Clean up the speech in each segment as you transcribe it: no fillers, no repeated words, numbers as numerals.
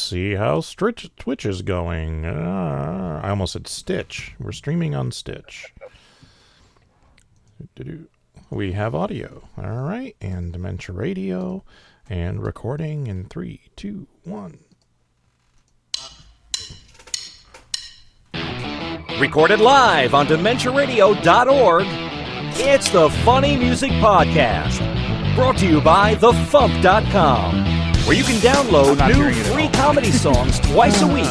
see how Twitch is going. I almost said Stitch. We're streaming on Stitch. We have audio. All right. And Dementia Radio. And recording in 3, 2, 1. Recorded live on DementiaRadio.org, it's the Funny Music Podcast. Brought to you by FuMP.com, where you can download new free comedy songs twice a week.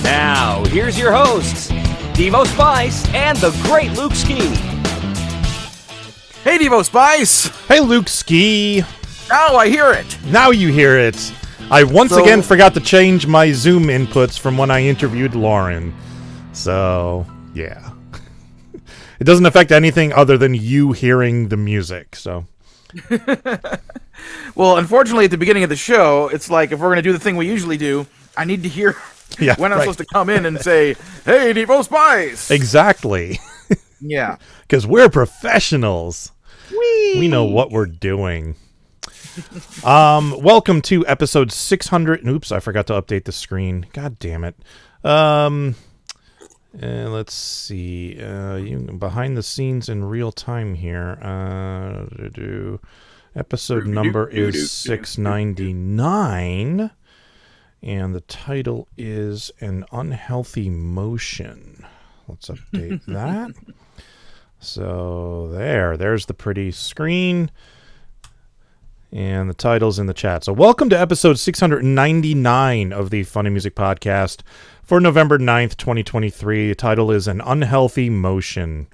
Now, here's your hosts, Devo Spice and the great Luke Ski. Hey, Devo Spice! Hey, Luke Ski! Now I hear it! Now you hear it! I once again forgot to change my Zoom inputs from when I interviewed Lauren. So, yeah. It doesn't affect anything other than you hearing the music, so... Well, unfortunately, at the beginning of the show, it's like, if we're going to do the thing we usually do, I need to hear when I'm supposed to come in and say, hey, Devo Spice! Exactly. Yeah. Because we're professionals. Whee! We know what we're doing. Welcome to episode 600. Oops, I forgot to update the screen. God damn it. Let's see. Behind the scenes in real time here. Episode number is 699. And the title is An Unhealthy Motion. Let's update that. So there's the pretty screen. And the title's in the chat. So welcome to episode 699 of the Funny Music Podcast for November 9th, 2023. The title is An Unhealthy Motion.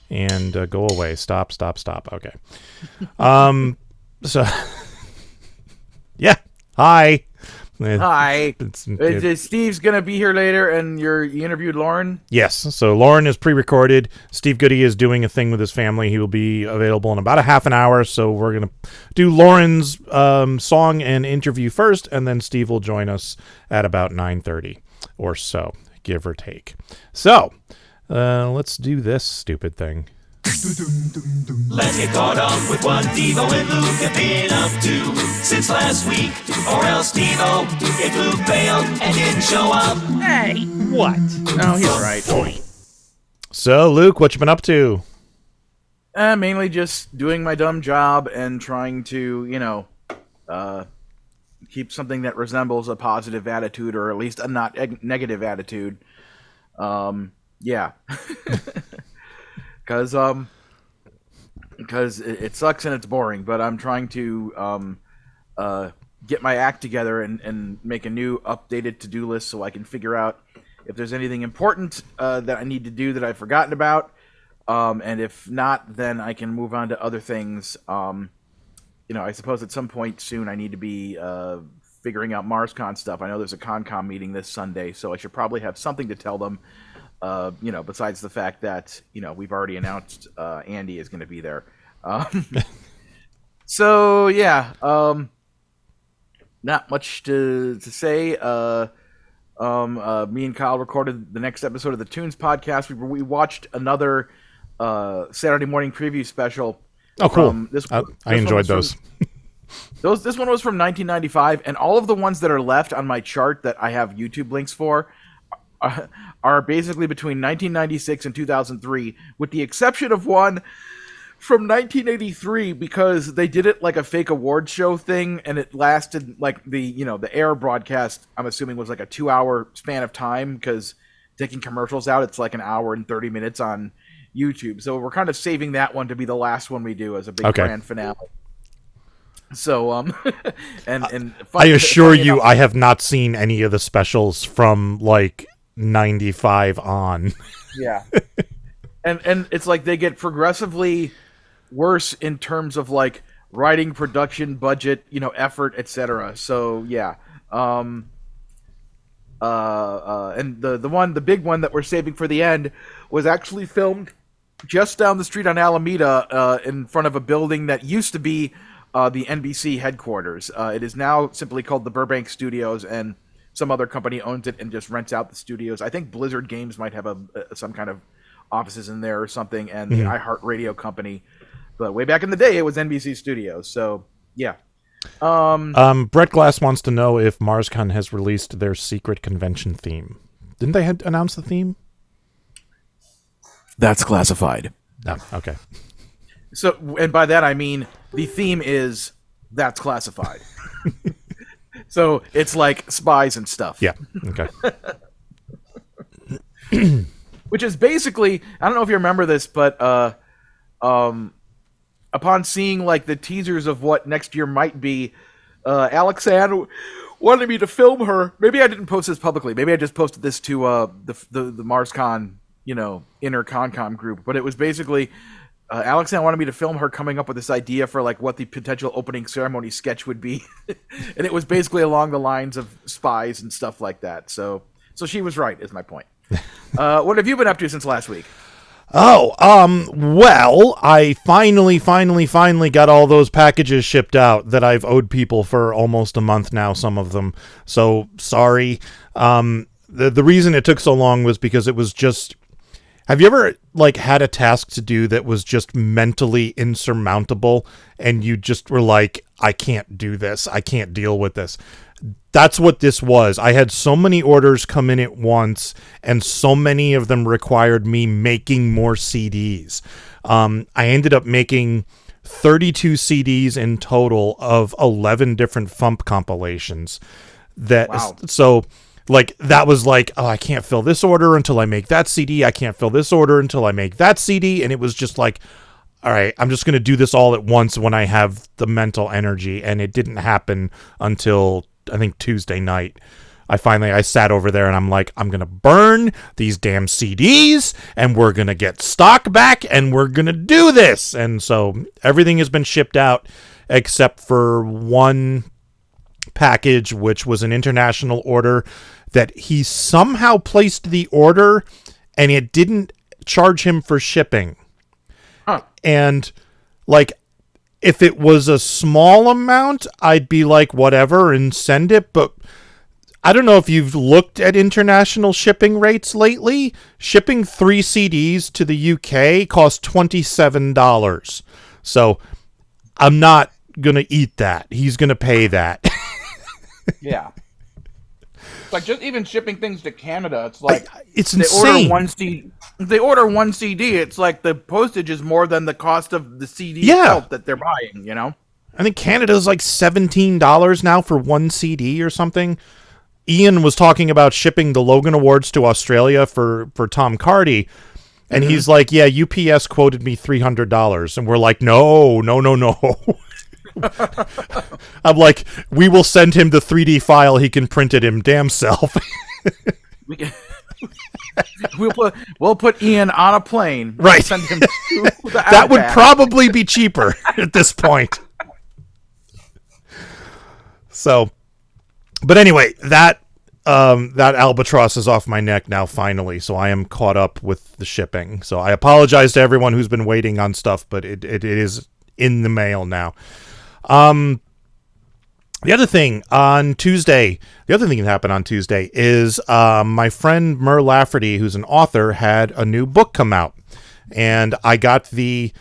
And go away. Stop. Okay. So, yeah. Hi. Hi. Steve's going to be here later, and you interviewed Lauren? Yes. So Lauren is pre-recorded. Steve Goodie is doing a thing with his family. He will be available in about a half an hour. So we're going to do Lauren's song and interview first, and then Steve will join us at about 9:30 or so, give or take. So let's do this stupid thing. Let's get caught up with what Devo and Luke have been up to since last week. Or else Devo, if Luke failed and didn't show up. Hey, what? No, he's right. So, Luke, what you been up to? Mainly just doing my dumb job and trying to, keep something that resembles a positive attitude, or at least a not negative attitude. Yeah. Because it sucks and it's boring, but I'm trying to get my act together and make a new updated to-do list so I can figure out if there's anything important that I need to do that I've forgotten about, and if not, then I can move on to other things. I suppose at some point soon I need to be figuring out MarsCon stuff. I know there's a ConCom meeting this Sunday, so I should probably have something to tell them. Besides the fact that, we've already announced Andy is going to be there. So, yeah, not much to say. Me and Kyle recorded the next episode of the Tunes podcast. We watched another Saturday morning preview special. Oh, cool. I enjoyed those. This one was from 1995, and all of the ones that are left on my chart that I have YouTube links for are basically between 1996 and 2003, with the exception of one from 1983, because they did it like a fake award show thing, and it lasted like the air broadcast, I'm assuming, was like a 2-hour span of time, because taking commercials out, it's like an hour and 30 minutes on YouTube. So we're kind of saving that one to be the last one we do as a big grand finale. So, and I assure you, I have not seen any of the specials from like 95 on. Yeah. and it's like they get progressively worse in terms of like writing, production, budget, effort, etc. So yeah. And the big one that we're saving for the end was actually filmed just down the street on Alameda, in front of a building that used to be the NBC headquarters. It is now simply called the Burbank Studios, and some other company owns it and just rents out the studios. I think Blizzard Games might have some kind of offices in there or something, and the iHeartRadio company. But way back in the day, it was NBC Studios. So, yeah. Brett Glass wants to know if MarsCon has released their secret convention theme. Didn't they announce the theme? That's classified. No. Okay. So, and by that I mean the theme is that's classified. So it's like spies and stuff. Yeah. Okay. Which is basically, I don't know if you remember this, but upon seeing like the teasers of what next year might be, Alexanne wanted me to film her. Maybe I didn't post this publicly. Maybe I just posted this to the MarsCon, inner ConCom group. But it was basically Alexanne wanted me to film her coming up with this idea for like what the potential opening ceremony sketch would be, and it was basically along the lines of spies and stuff like that. So she was right, is my point. What have you been up to since last week? Oh, well, I finally got all those packages shipped out that I've owed people for almost a month now, some of them. So, sorry. The reason it took so long was because it was just... Have you ever, had a task to do that was just mentally insurmountable, and you just were like, I can't do this, I can't deal with this? That's what this was. I had so many orders come in at once, and so many of them required me making more CDs. I ended up making 32 CDs in total of 11 different FuMP compilations. That was like, oh, I can't fill this order until I make that CD. I can't fill this order until I make that CD. And it was just like, all right, I'm just going to do this all at once when I have the mental energy. And it didn't happen until, I think, Tuesday night. I sat over there and I'm like, I'm going to burn these damn CDs and we're going to get stock back and we're going to do this. And so everything has been shipped out except for one package, which was an international order that he somehow placed the order and it didn't charge him for shipping. Huh. And if it was a small amount, I'd be like, whatever, and send it. But I don't know if you've looked at international shipping rates lately. Shipping 3 CDs to the UK costs $27. So I'm not going to eat that. He's going to pay that. Yeah. It's like just even shipping things to Canada, it's like it's insane. They order one CD. It's like the postage is more than the cost of the CD itself that they're buying. I think Canada's like $17 now for one CD or something. Ian was talking about shipping the Logan Awards to Australia for Tom Cardy, and he's like, "Yeah, UPS quoted me $300," and we're like, "No." I'm like, we will send him the 3D file. He can print it him damn self. We'll put Ian on a plane. Right. Send him to the That would probably be cheaper at this point. So, but anyway, that albatross is off my neck now, finally. So I am caught up with the shipping. So I apologize to everyone who's been waiting on stuff, but it is in the mail now. The other thing that happened on Tuesday is my friend Mur Lafferty, who's an author, had a new book come out, and I got the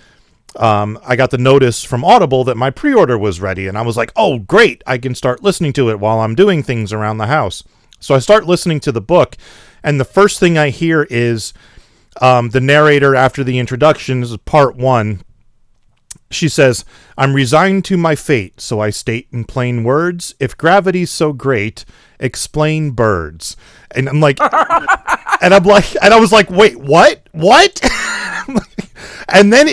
notice from Audible that my pre-order was ready, and I was like, oh great, I can start listening to it while I'm doing things around the house. So I start listening to the book, and the first thing I hear is the narrator after the introduction. This is part 1. She says, I'm resigned to my fate, so I state in plain words, if gravity's so great, explain birds. And I'm like, and I was like, wait, what? And then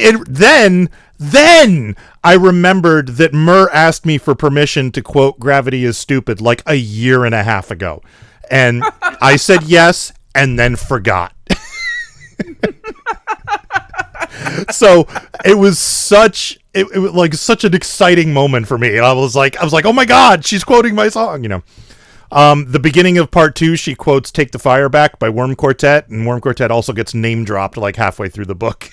I remembered that Mur asked me for permission to quote Gravity is Stupid like a year and a half ago. And I said yes, and then forgot. So it was such an exciting moment for me. And I was like, oh my God, she's quoting my song, The beginning of part 2, she quotes Take the Fire Back by Worm Quartet, and Worm Quartet also gets name dropped like halfway through the book.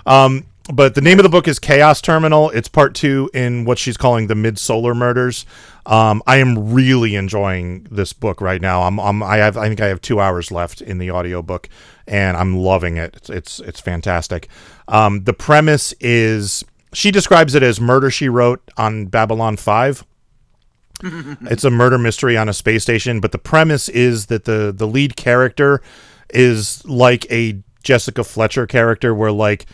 But the name of the book is Chaos Terminal. It's part 2 in what she's calling the Mid-Solar Murders. I am really enjoying this book right now. I think I have 2 hours left in the audiobook, and I'm loving it. It's fantastic. The premise is she describes it as Murder, She Wrote on Babylon 5. It's a murder mystery on a space station, but the premise is that the lead character is like a Jessica Fletcher character where, like,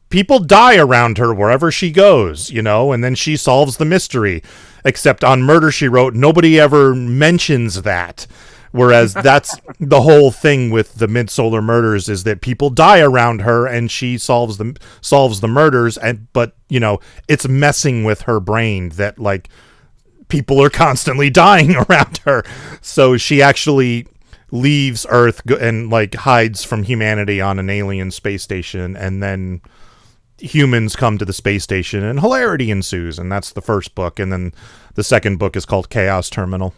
people die around her wherever she goes, you know, and then she solves the mystery. Except on Murder, She Wrote, nobody ever mentions that. Whereas that's the whole thing with the Midsolar Murders, is that people die around her and she solves the murders, but you know, it's messing with her brain that, like, people are constantly dying around her. So she actually leaves Earth and, like, hides from humanity on an alien space station, and then humans come to the space station and hilarity ensues, and that's the first book. And then the second book is called Chaos Terminal.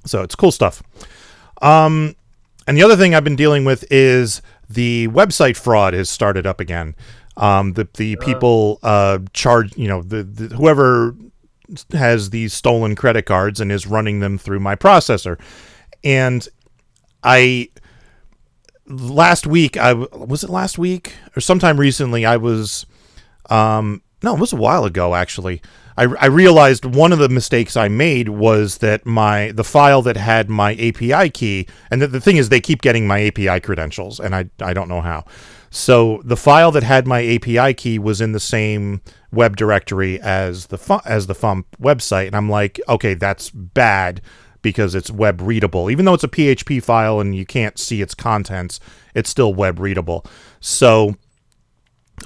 So it's cool stuff. And the other thing I've been dealing with is the website fraud has started up again. The people charge, you know, the whoever has these stolen credit cards and is running them through my processor. And last week or sometime recently, it was a while ago, actually. I realized one of the mistakes I made was that the file that had my API key, and the thing is, they keep getting my API credentials, and I don't know how. So the file that had my API key was in the same web directory as the FuMP website, and I'm like, okay, that's bad, because it's web readable. Even though it's a PHP file and you can't see its contents, it's still web readable. So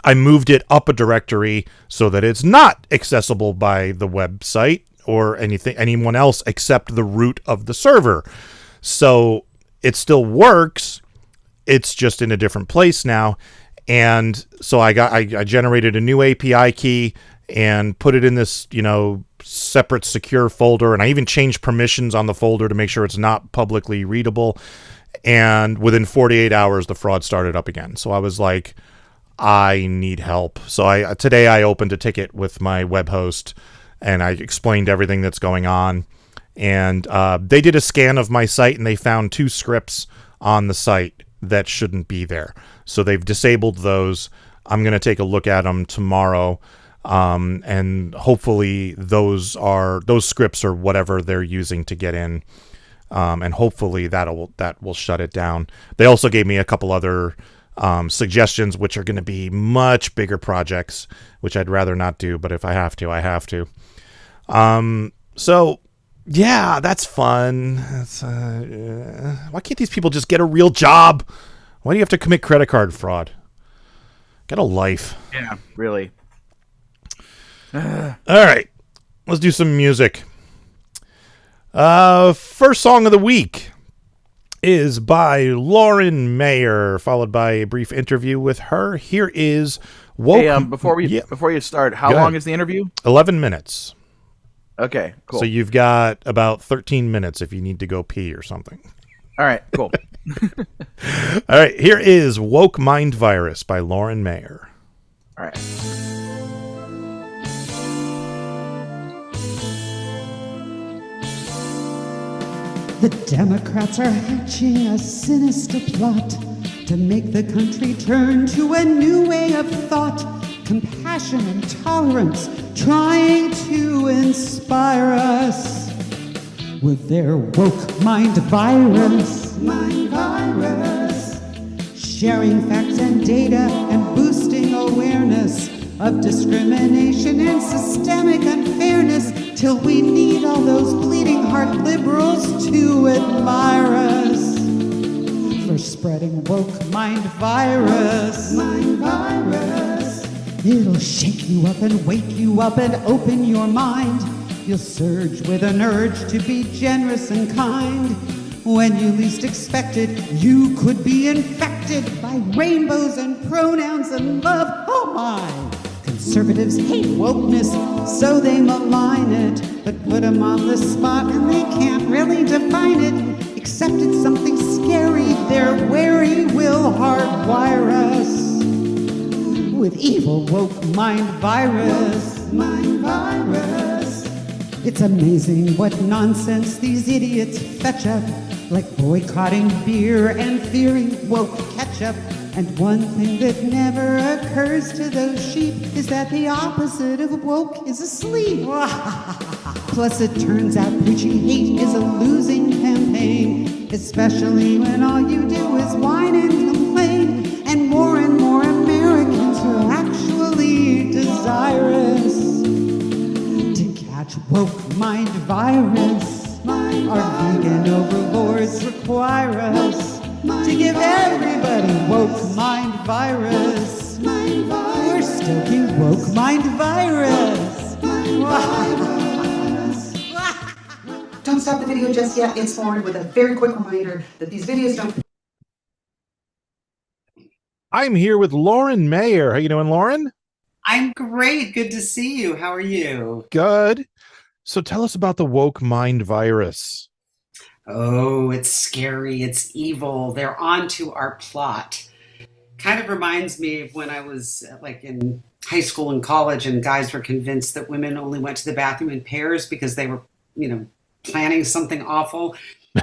I moved it up a directory so that it's not accessible by the website or anyone else except the root of the server. So it still works. It's just in a different place now. And so I generated a new API key and put it in this, you know, separate secure folder, and I even changed permissions on the folder to make sure it's not publicly readable. And within 48 hours, the fraud started up again. So I was like, I need help. So today I opened a ticket with my web host, and I explained everything that's going on. And they did a scan of my site, and they found 2 scripts on the site that shouldn't be there. So they've disabled those. I'm going to take a look at them tomorrow. And hopefully those scripts are whatever they're using to get in. And hopefully that will shut it down. They also gave me a couple other suggestions, which are going to be much bigger projects, which I'd rather not do, but if I have to, I have to. So yeah, that's fun. Why can't these people just get a real job? Why do you have to commit credit card fraud? Get a life. Yeah, really. All right, let's do some music. First song of the week is by Lauren Mayer, followed by a brief interview with her. Here is Woke. Hey, before you start, how long is the interview? 11 minutes. Okay, cool. So you've got about 13 minutes if you need to go pee or something. All right, cool. All right, here is Woke Mind Virus by Lauren Mayer. All right. The Democrats are hatching a sinister plot to make the country turn to a new way of thought, compassion and tolerance, trying to inspire us with their woke mind virus. Sharing facts and data and boosting awareness of discrimination and systemic unfairness, till we need all those bleeding heart liberals to admire us for spreading woke mind virus. It'll shake you up and wake you up and open your mind. You'll surge with an urge to be generous and kind. When you least expect it, you could be infected by rainbows and pronouns and love. Oh my! Conservatives hate wokeness, so they malign it, but put them on the spot and they can't really define it, except it's something scary. Their wary will hardwire us with evil woke mind virus. It's amazing what nonsense these idiots fetch up, like boycotting beer and fearing woke ketchup. And one thing that never occurs to those sheep is that the opposite of woke is asleep. Plus it turns out preaching hate is a losing campaign, especially when all you do is whine and complain. And more Americans are actually desirous to catch woke mind virus. Our vegan overlords require us to give everybody woke mind virus. We're stoking woke mind virus. Don't stop the video just yet. It's Lauren with a very quick reminder that these videos don't... I'm here with Lauren Mayer. How you doing, Lauren? I'm great. Good to see you. How are you? Good. So tell us about the woke mind virus. Oh, it's scary. It's evil. They're onto our plot. Kind of reminds me of when I was like in high school and college and guys were convinced that women only went to the bathroom in pairs because they were, planning something awful.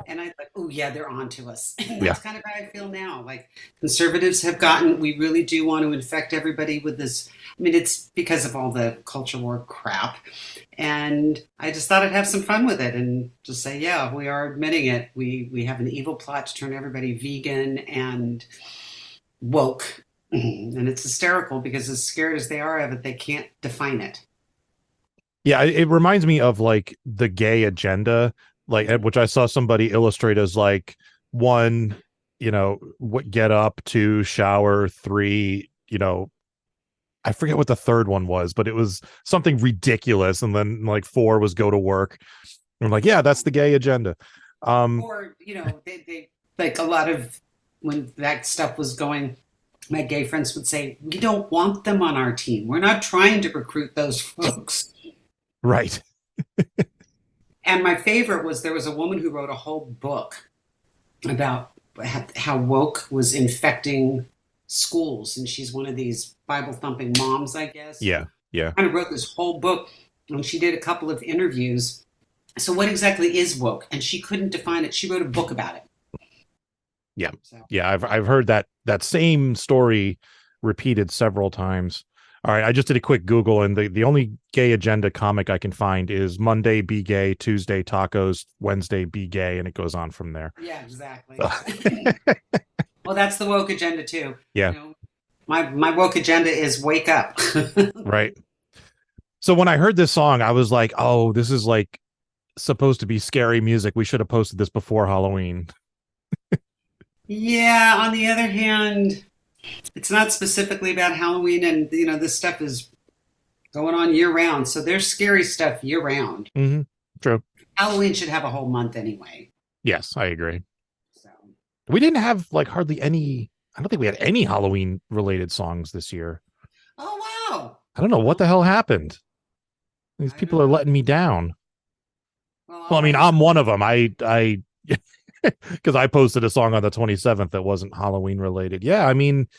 And I thought, oh yeah, they're on to us. And that's kind of how I feel now. Like conservatives have we really do want to infect everybody with this. I mean, it's because of all the culture war crap. And I just thought I'd have some fun with it and just say, yeah, we are admitting it. We have an evil plot to turn everybody vegan and woke. And it's hysterical because as scared as they are of it, they can't define it. Yeah, it reminds me of like the gay agenda, like which I saw somebody illustrate as like 1, what get up, 2, shower, 3, I forget what the third one was, but it was something ridiculous. And then like 4 was go to work. And I'm like, yeah, that's the gay agenda. Or, they like a lot of when that stuff was going, my gay friends would say, we don't want them on our team. We're not trying to recruit those folks. Right. And my favorite was there was a woman who wrote a whole book about how woke was infecting schools. And she's one of these Bible thumping moms, I guess. Yeah. Kind of wrote this whole book and she did a couple of interviews. So what exactly is woke? And she couldn't define it. She wrote a book about it. Yeah. Yeah. I've heard that same story repeated several times. All right. I just did a quick Google and the only gay agenda comic I can find is Monday, be gay, Tuesday, tacos, Wednesday, be gay. And it goes on from there. Yeah, exactly. Well, that's the woke agenda too. Yeah. My woke agenda is wake up. Right. So when I heard this song, I was like, oh, this is like supposed to be scary music. We should have posted this before Halloween. Yeah. On the other hand, it's not specifically about Halloween. And, this stuff is going on year round. So there's scary stuff year round. Mm-hmm. True. Halloween should have a whole month anyway. Yes, I agree. So we didn't have like hardly any. I don't think we had any Halloween related songs this year. Oh, wow. I don't know what the hell happened. These people are letting me down. Well, I mean, I'm one of them. I because I posted a song on the 27th that wasn't Halloween related. Yeah, I mean,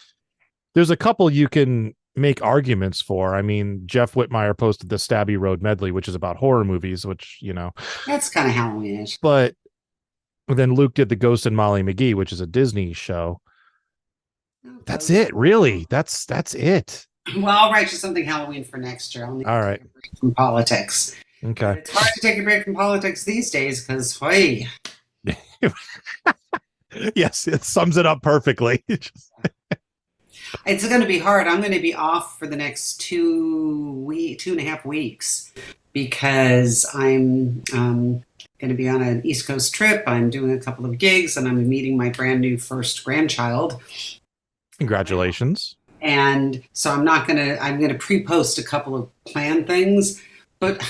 there's a couple you can make arguments for. I mean, Jeff Whitmire posted the Stabby Road medley, which is about horror movies, which, that's kind of Halloween-ish. But then Luke did the Ghost and Molly McGee, which is a Disney show. That's it, really. That's it. Well, I'll write you something Halloween for next year. I'll need All right. to take a break from politics. Okay. But it's hard to take a break from politics these days because, hey. Yes, it sums it up perfectly. It's going to be hard. I'm going to be off for the next 2.5 weeks because I'm going to be on an East Coast trip. I'm doing a couple of gigs and I'm meeting my brand new first grandchild. Congratulations. And so I'm going to pre-post a couple of planned things, but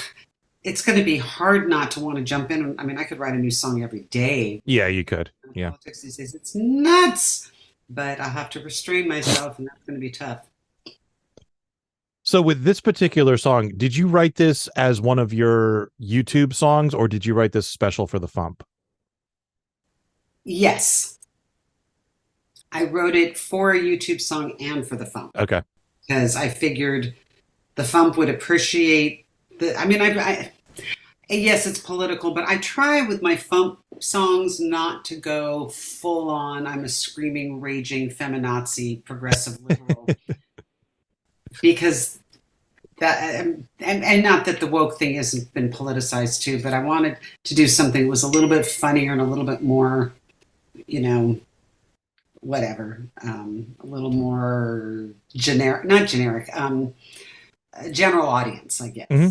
it's going to be hard not to want to jump in. I mean, I could write a new song every day. Yeah, you could. Yeah. Politics these days, it's nuts, but I'll have to restrain myself, and that's going to be tough. So with this particular song, did you write this as one of your YouTube songs, or did you write this special for the FuMP? Yes. I wrote it for a YouTube song and for the FuMP. Okay. Because I figured the FuMP would appreciate yes, it's political, but I try with my FuMP songs not to go full on, I'm a screaming, raging feminazi progressive liberal. Because that, and not that the woke thing hasn't been politicized too, but I wanted to do something that was a little bit funnier and a little bit more, whatever, a little more generic, not generic, general audience, I guess. Mm-hmm.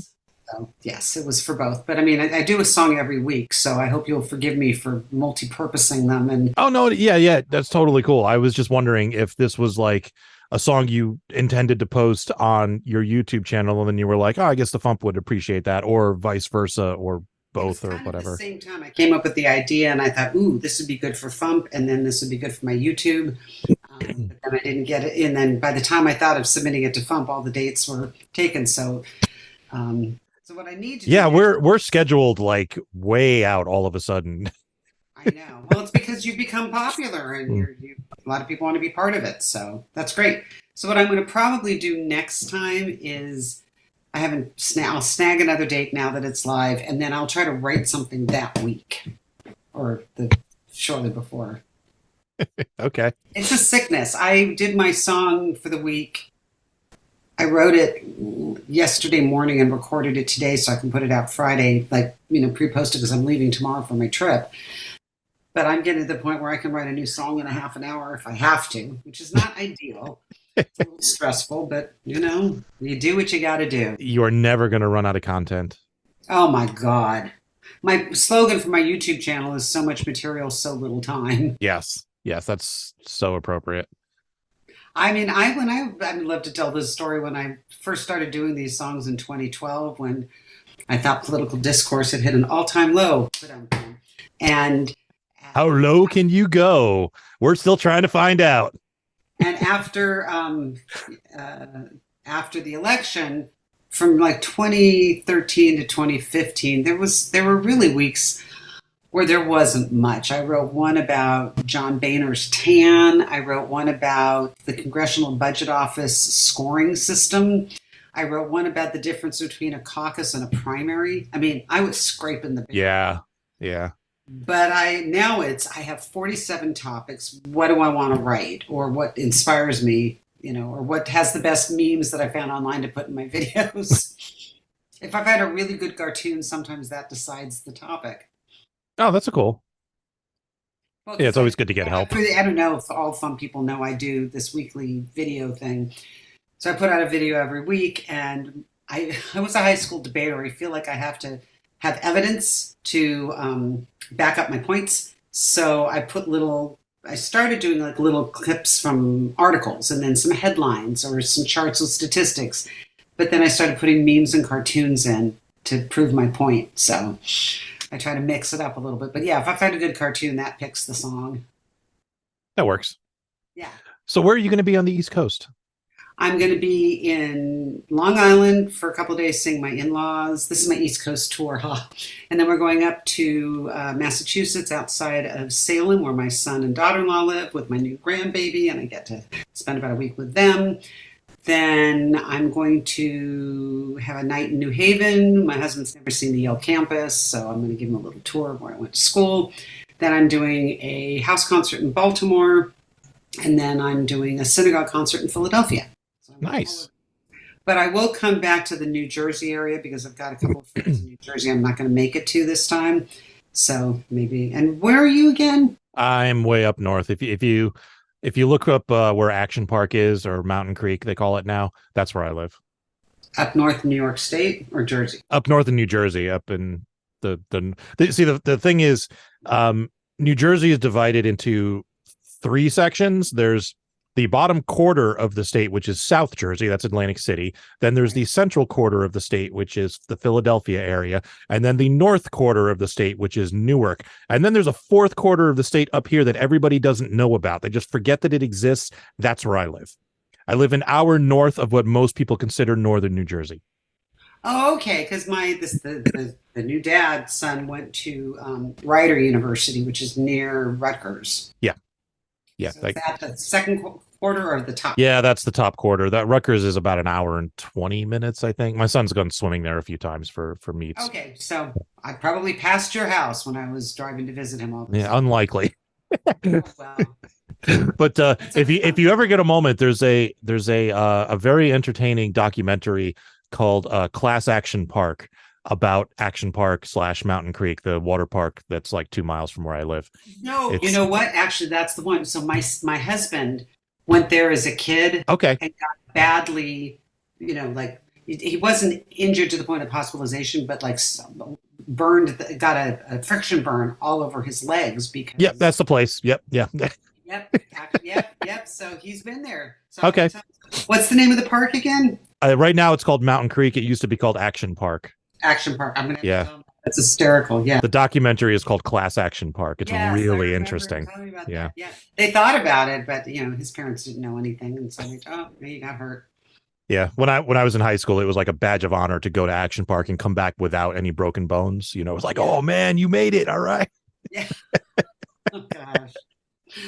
So, yes, it was for both. But I mean, I do a song every week, so I hope you'll forgive me for multi-purposing them. And oh no, yeah, that's totally cool. I was just wondering if this was like a song you intended to post on your YouTube channel, and then you were like, oh, I guess the FuMP would appreciate that, or vice versa, or both, or whatever. At the same time, I came up with the idea, and I thought, ooh, this would be good for FuMP, and then this would be good for my YouTube. But then I didn't get it. And then by the time I thought of submitting it to FuMP, all the dates were taken. So, so what I need to do we're scheduled like way out all of a sudden. I know. Well, it's because you've become popular, and a lot of people want to be part of it. So that's great. So what I'm going to probably do next time is I'll snag another date now that it's live, and then I'll try to write something that week or shortly before. Okay. It's a sickness. I did my song for the week. I wrote it yesterday morning and recorded it today so I can put it out Friday, pre-posted because I'm leaving tomorrow for my trip. But I'm getting to the point where I can write a new song in a half an hour if I have to, which is not ideal. It's a little stressful, but you do what you got to do. You are never going to run out of content. Oh my God. My slogan for my YouTube channel is so much material, so little time. Yes, that's so appropriate. I mean, I'd love to tell this story when I first started doing these songs in 2012, when I thought political discourse had hit an all-time low. And how low can you go? We're still trying to find out. And after the election, from like 2013 to 2015, there were really weeks where there wasn't much. I wrote one about John Boehner's tan. I wrote one about the Congressional Budget Office scoring system. I wrote one about the difference between a caucus and a primary. I mean, I was scraping the barrel. Yeah. But I have 47 topics. What do I want to write, or what inspires me, or what has the best memes that I found online to put in my videos. If I've had a really good cartoon, sometimes that decides the topic. Oh, that's cool. Well, yeah, it's always good to get help. I don't know if all FuMP people know I do this weekly video thing. So I put out a video every week, and I was a high school debater. I feel like I have to have evidence to back up my points. So I started doing like little clips from articles, and then some headlines or some charts with statistics. But then I started putting memes and cartoons in to prove my point. So I try to mix it up a little bit. But yeah, if I find a good cartoon, that picks the song. That works. Yeah. So where are you going to be on the East Coast? I'm going to be in Long Island for a couple of days, seeing my in-laws. This is my East Coast tour. And then we're going up to Massachusetts, outside of Salem, where my son and daughter-in-law live, with my new grandbaby, and I get to spend about a week with them. Then I'm going to have a night in New Haven. My husband's never seen the Yale campus, so I'm going to give him a little tour of where I went to school. Then I'm doing a house concert in Baltimore, and then I'm doing a synagogue concert in Philadelphia. So nice. But I will come back to the New Jersey area because I've got a couple of friends in New Jersey I'm not going to make it to this time. So maybe. And where are you again? I'm way up north. If you look up where Action Park is, or Mountain Creek, they call it now, that's where I live. Up north in New York State or Jersey? Up north in New Jersey, up in the thing is, New Jersey is divided into 3 sections. There's the bottom quarter of the state, which is South Jersey, that's Atlantic City. Then there's the central quarter of the state, which is the Philadelphia area. And then the north quarter of the state, which is Newark. And then there's a 4th quarter of the state up here that everybody doesn't know about. They just forget that it exists. That's where I live. I live an hour north of what most people consider northern New Jersey. Oh, okay. Because the new dad's son went to Rider University, which is near Rutgers. Yeah. So is that the second quarter or the top? Yeah, that's the top quarter. That Rutgers is about an hour and 20 minutes, I think. My son's gone swimming there a few times for meets. Okay, so I probably passed your house when I was driving to visit him all the time. Yeah, unlikely. Wow. But if you ever get a moment, there's a very entertaining documentary called Class Action Park about Action Park / Mountain Creek, the water park that's like 2 miles from where I live. No, you know what? Actually, that's the one. So my husband went there as a kid. Okay. And got badly, like he wasn't injured to the point of hospitalization, but like burned, got a friction burn all over his legs because. Yep, that's the place. Yep, yeah. Yep. So he's been there. So okay. What's the name of the park again? Right now it's called Mountain Creek. It used to be called Action Park. Action Park. I'm gonna. Yeah. That's hysterical. Yeah. The documentary is called Class Action Park. It's really interesting. Yeah. They thought about it, but his parents didn't know anything, and so he got hurt. Yeah. When I was in high school, it was like a badge of honor to go to Action Park and come back without any broken bones. It was like, oh man, you made it. All right. Yeah. Oh gosh.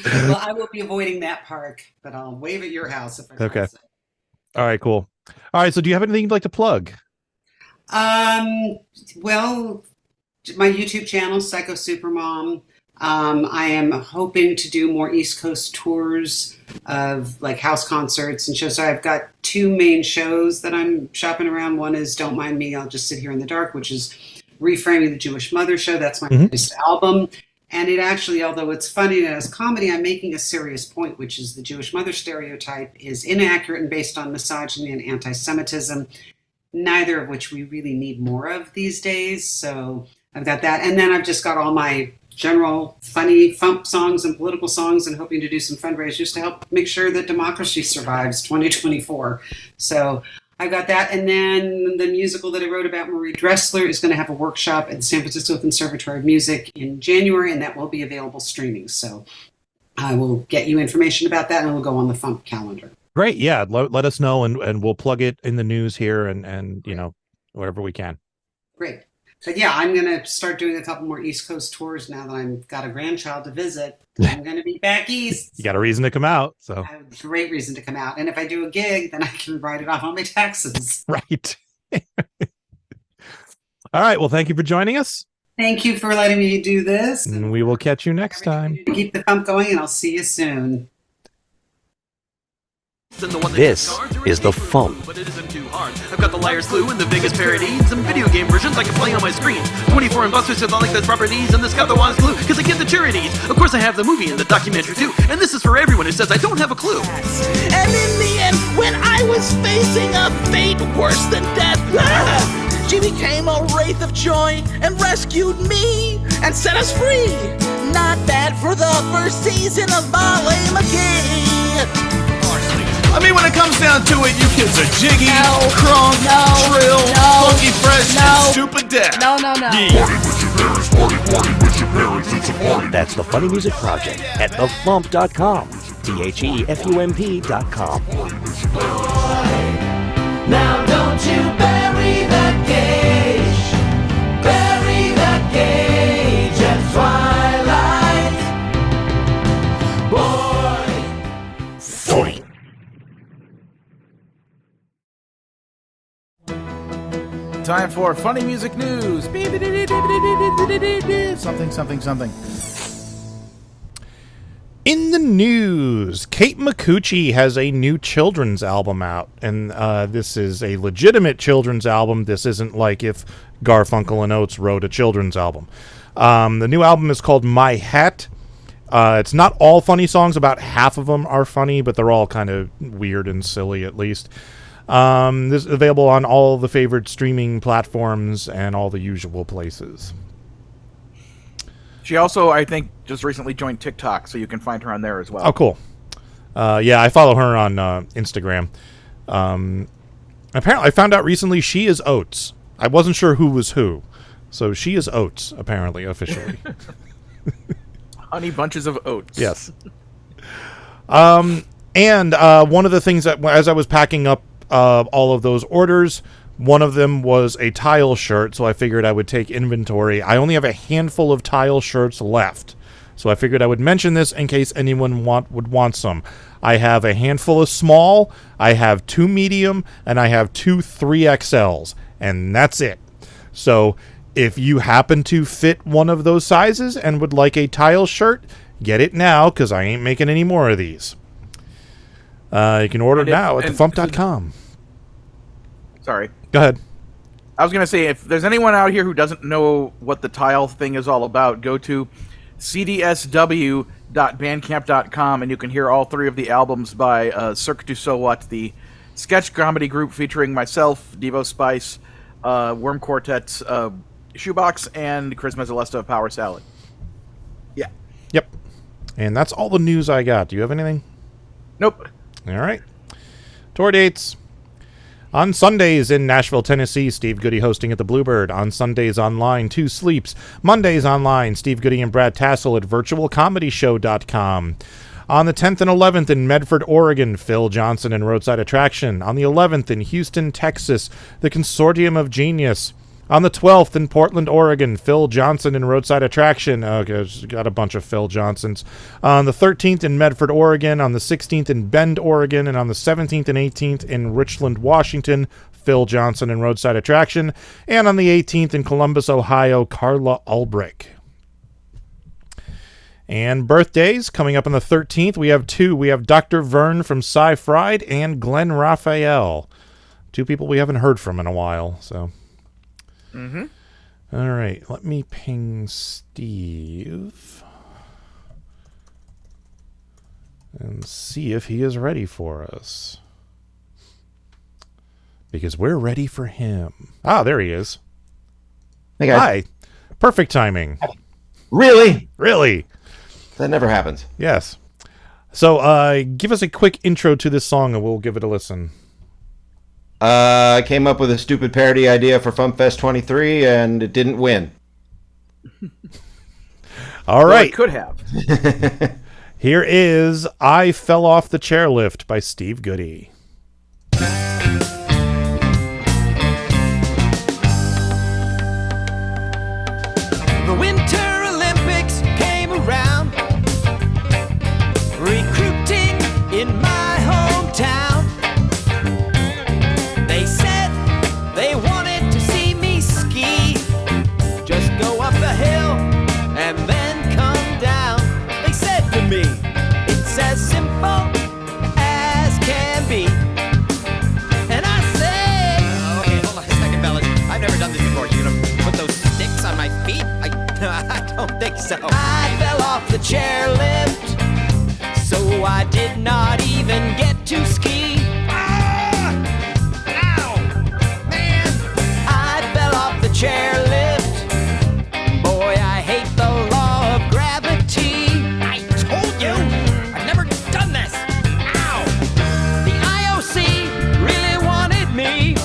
Well, I will be avoiding that park, but I'll wave at your house if I okay. All right, cool. All right, so do you have anything you'd like to plug? Well, my YouTube channel, Psycho Supermom. I am hoping to do more East Coast tours of like house concerts and shows. So I've got 2 main shows that I'm shopping around. One is Don't Mind Me, I'll Just Sit Here in the Dark, which is reframing the Jewish Mother show. That's my latest album. And it actually, although it's funny and as comedy, I'm making a serious point, which is the Jewish mother stereotype is inaccurate and based on misogyny and anti-Semitism, neither of which we really need more of these days. So I've got that. And then I've just got all my general funny FuMP songs and political songs and hoping to do some fundraisers to help make sure that democracy survives 2024. So I've got that. And then the musical that I wrote about, Marie Dressler, is going to have a workshop at the San Francisco Conservatory of Music in January, and that will be available streaming. So I will get you information about that, and it will go on the FuMP calendar. Great. Yeah. Let us know, and we'll plug it in the news here and wherever we can. Great. But yeah, I'm going to start doing a couple more East Coast tours now that I've got a grandchild to visit. I'm going to be back east. You got a reason to come out. So I have a great reason to come out. And if I do a gig, then I can write it off on my taxes. Right. All right. Well, thank you for joining us. Thank you for letting me do this. And we will catch you next time. Keep the FuMP going, and I'll see you soon. This is the FuMP. But it isn't too hard. I've got the Liar's Clue and the Vegas parody and some video game versions I can play on my screen. 24 and Busters says I like those properties and the Scout the Wise Clue because I give the charities. Of course I have the movie and the documentary too. And this is for everyone who says I don't have a clue. And in the end, when I was facing a fate worse than death, she became a wraith of joy and rescued me and set us free. Not bad for the first season of Ballet McGee. I mean, when it comes down to it, you kids are jiggy, crunk, trill, funky fresh, and stupid deaf. No. That's the Funny Music Project at thefump.com. THEFUMP.com. Now don't you bury that gauge, bury that gauge at twilight. Boy, 40. Time for funny music news. Something. In the news, Kate Micucci has a new children's album out, and this is a legitimate children's album. This isn't like if Garfunkel and Oates wrote a children's album. The new album is called My Hat. It's not all funny songs. About half of them are funny, but they're all kind of weird and silly at least. This is available on all the favorite streaming platforms and all the usual places. She also, I think, just recently joined TikTok, so you can find her on there as well. Oh, cool. Yeah, I follow her on Instagram. Apparently, I found out recently she is Oates. I wasn't sure who was who. So she is Oates, apparently, officially. Honey bunches of oats. Yes. And one of the things that, as I was packing up all of those orders, one of them was a tile shirt, so I figured I would take inventory. I only have a handful of tile shirts left, So I figured I would mention this in case anyone would want some. I have a handful of small, I have 2 medium, and I have 2 3XLs, and that's it. So if you happen to fit one of those sizes and would like a tile shirt, get it now, because I ain't making any more of these. You can order now at FuMP.com. Sorry. Go ahead. I was going to say, if there's anyone out here who doesn't know what the tile thing is all about, go to cdsw.bandcamp.com and you can hear all 3 of the albums by Cirque du So What, the sketch comedy group featuring myself, Devo Spice, Worm Quartet's Shoebox, and Chris Mezzalesta of Power Salad. Yeah. Yep. And that's all the news I got. Do you have anything? Nope. All right. Tour dates. On Sundays in Nashville, Tennessee, Steve Goodie hosting at the Bluebird. On Sundays online, 2 Sleeps. Mondays online, Steve Goodie and Brad Tassel at virtualcomedyshow.com. On the 10th and 11th in Medford, Oregon, Phil Johnson and Roadside Attraction. On the 11th in Houston, Texas, the Consortium of Genius. On the 12th in Portland, Oregon, Phil Johnson and Roadside Attraction. Okay, got a bunch of Phil Johnsons. On the 13th in Medford, Oregon. On the 16th in Bend, Oregon. And on the 17th and 18th in Richland, Washington, Phil Johnson and Roadside Attraction. And on the 18th in Columbus, Ohio, Carla Ulbrich. And birthdays coming up on the 13th. We have 2. We have Dr. Vern from Sci-Fried and Glenn Raphael. 2 people we haven't heard from in a while, so... Mm-hmm. All right, let me ping Steve and see if he is ready for us. Because we're ready for him. Ah, there he is. Hey, guys. Hi. Perfect timing. Really? Really? That never happens. Yes. So, give us a quick intro to this song and we'll give it a listen. I came up with a stupid parody idea for FuMPFest 23, and it didn't win. All right. Well, it could have. Here is I Fell Off the Chairlift by Steve Goodie. The Winter Olympics came around, recruiting in my hometown. They said they wanted to see me ski. Just go up the hill and then come down. They said to me, it's as simple as can be. And I said, okay, hold on a second, fellas. I've never done this before. You're gonna put those sticks on my feet? I don't think so. I fell off the chairlift, so I did not even get to ski. Chairlift. Boy, I hate the law of gravity. I told you, I've never done this. Ow! The IOC really wanted me.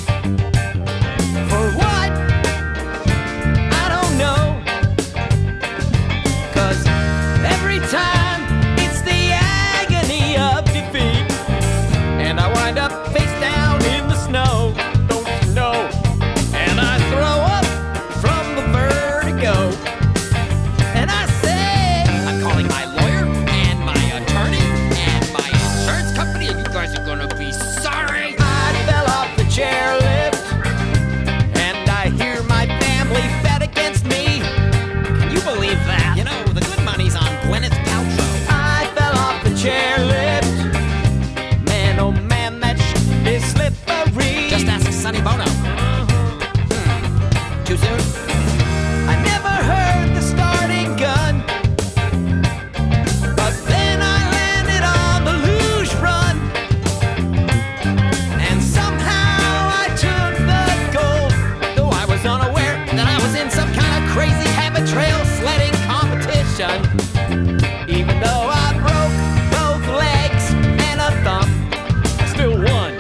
For what? I don't know. 'Cause every time it's the agony of defeat, and I wind up face down in the snow. Don't you know? And I throw up from the vertigo. And I say, I'm calling my lawyer and my attorney and my insurance company, and you guys are gonna be sorry. I fell off the chairlift, and I hear my family bet against me. Can you believe that? You know, the good money's on Gwyneth Paltrow. I fell off the chairlift. Man, oh man, that shit is slippery. Just ask Sonny Bono. Too soon? I never heard the starting gun, but then I landed on the luge run, and somehow I took the gold, though I was unaware that I was in some kind of crazy habit trail sledding competition. Even though I broke both legs and a thumb, I still won.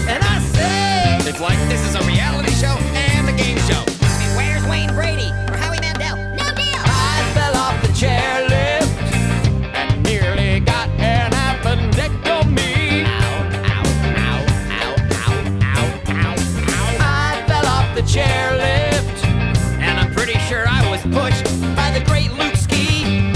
And I said, it's like this is a reality show and a game show. Where's Wayne Brady or Howie Mandel? No deal. I fell off the chairlift and nearly got an appendectomy. Ow, ow, ow, ow, ow, ow, ow, ow. I fell off the chairlift, and I'm pretty sure I was pushed by the great Luke Ski.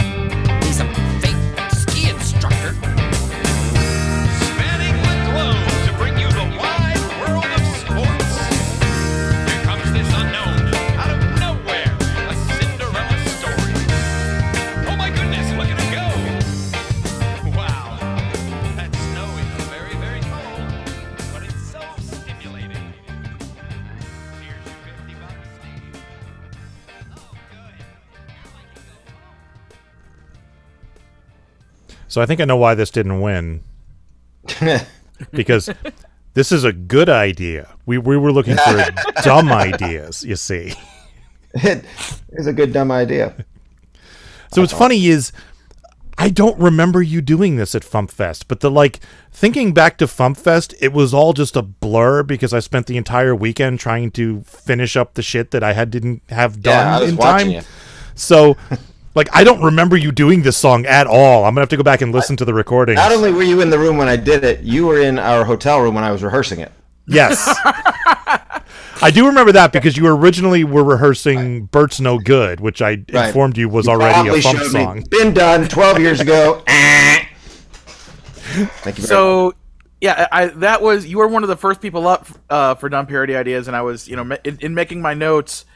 So I think I know why this didn't win. Because this is a good idea. We were looking for dumb ideas, you see. It is a good dumb idea. So what's funny is I don't remember you doing this at FuMPFest, but thinking back to FuMPFest, it was all just a blur because I spent the entire weekend trying to finish up the shit that I didn't have done in time. You. So I don't remember you doing this song at all. I'm gonna have to go back and listen to the recording. Not only were you in the room when I did it, you were in our hotel room when I was rehearsing it. Yes. I do remember that because you originally were rehearsing Bert's No Good, which I informed you was already a FuMP song. Been done 12 years ago. Thank you very much. Yeah, you were one of the first people up for dumb parody ideas, and I was, in making my notes,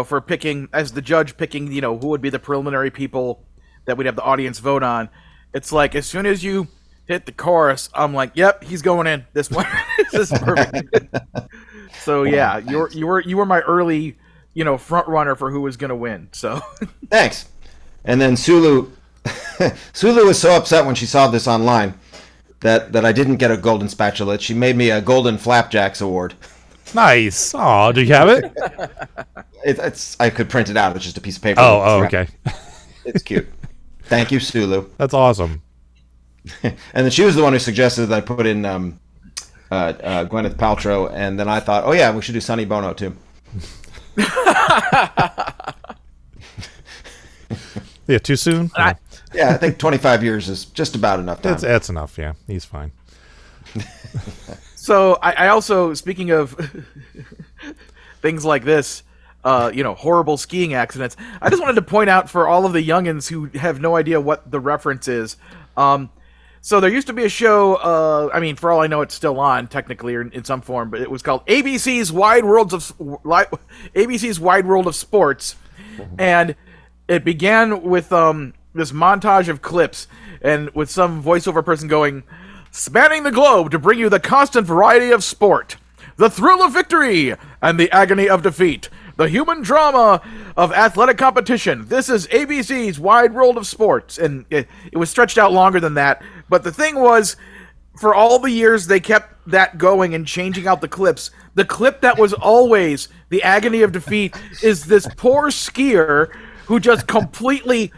for picking, as the judge picking, who would be the preliminary people that we'd have the audience vote on. It's like, as soon as you hit the chorus, I'm like, yep, he's going in. This one, this is perfect. So yeah, you were my early, front runner for who was going to win. So thanks. And then Sulu was so upset when she saw this online that I didn't get a golden spatula. She made me a golden flapjacks award. Nice. Oh, do you have it? It's I could print it out. It's just a piece of paper. Oh, okay. It's cute. Thank you, Sulu. That's awesome. And then she was the one who suggested that I put in Gwyneth Paltrow, and then I thought, oh yeah, we should do Sonny Bono too. Yeah, too soon? Yeah, I think 25 years is just about enough time. That's enough, yeah. He's fine. So I also, speaking of things like this, horrible skiing accidents, I just wanted to point out for all of the youngins who have no idea what the reference is. So there used to be a show, for all I know it's still on, technically, or in some form, but it was called ABC's Wide World of Sports, and it began with this montage of clips, and with some voiceover person going, spanning the globe to bring you the constant variety of sport, the thrill of victory, and the agony of defeat, the human drama of athletic competition. This is ABC's Wide World of Sports. And it was stretched out longer than that. But the thing was, for all the years they kept that going and changing out the clips, the clip that was always the agony of defeat is this poor skier who just completely